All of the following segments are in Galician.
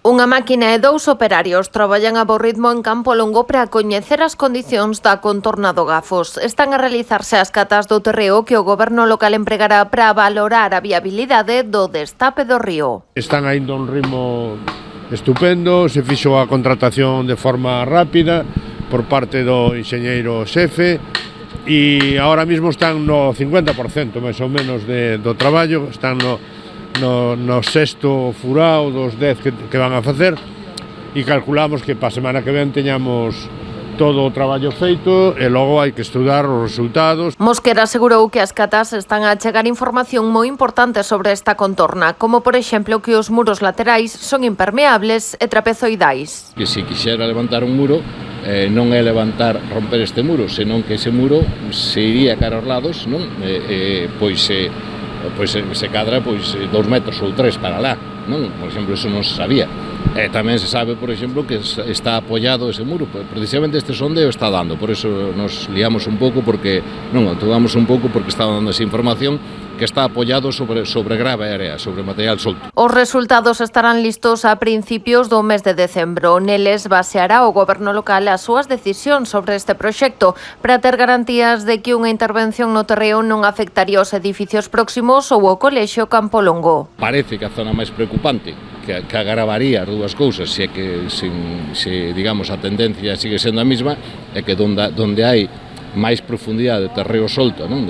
Unha máquina e 2 operarios traballan a bo ritmo en Campo Longo para coñecer as condicións da contorna do Gafos. Están a realizarse as catas do terreo que o goberno local empregará para valorar a viabilidade do destape do río. Están indo a un ritmo estupendo, se fixo a contratación de forma rápida por parte do enxeñeiro xefe e agora mesmo están no 50% máis ou menos do traballo, están no sexto furao dos 10 que van a facer e calculamos que para a semana que ven teñamos todo o traballo feito e logo hai que estudar os resultados. Mosquera asegurou que as catas están a chegar información moi importante sobre esta contorna, como por exemplo que os muros laterais son impermeables e trapezoidais. Que se quixera levantar un muro, non é romper este muro, senón que ese muro se iría cara aos lados, non? Pois se cadra 2 metros ou 3 para lá, non? Por exemplo, eso non se sabía. Tamén se sabe, por exemplo, que está apoiado ese muro, precisamente este sondeo está dando, por eso nos liamos un pouco, porque non actuamos un pouco porque está dando esa información que está apoiado sobre grava e area, sobre material solto. Os resultados estarán listos a principios do mes de decembro. Neles baseará o goberno local as súas decisións sobre este proxecto para ter garantías de que unha intervención no terreo non afectaría os edificios próximos ou o colexio Campo Longo. Parece que a zona máis preocupante que agravaría as dúas cousas se digamos a tendencia sigue sendo a mesma é que donde hai máis profundidade de terreo solto, non?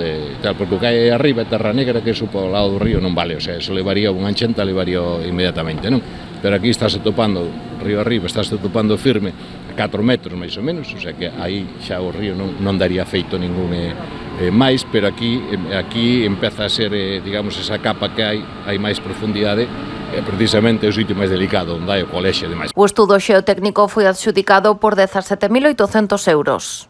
Porque o que hai arriba é terra negra, que iso para o lado do río non vale, o sea, eso levaría unha enchente, levaría inmediatamente, non? Pero aquí estás topando, río arriba, estás topando firme a 4 metros máis ou menos, o sea que aí xa o río non daría feito ningún máis, pero aquí empeza a ser, digamos, esa capa que hai máis profundidade, precisamente o sitio máis delicado, onde hai o colexio e demais. O estudo xeotécnico foi adxudicado por 17.800 euros.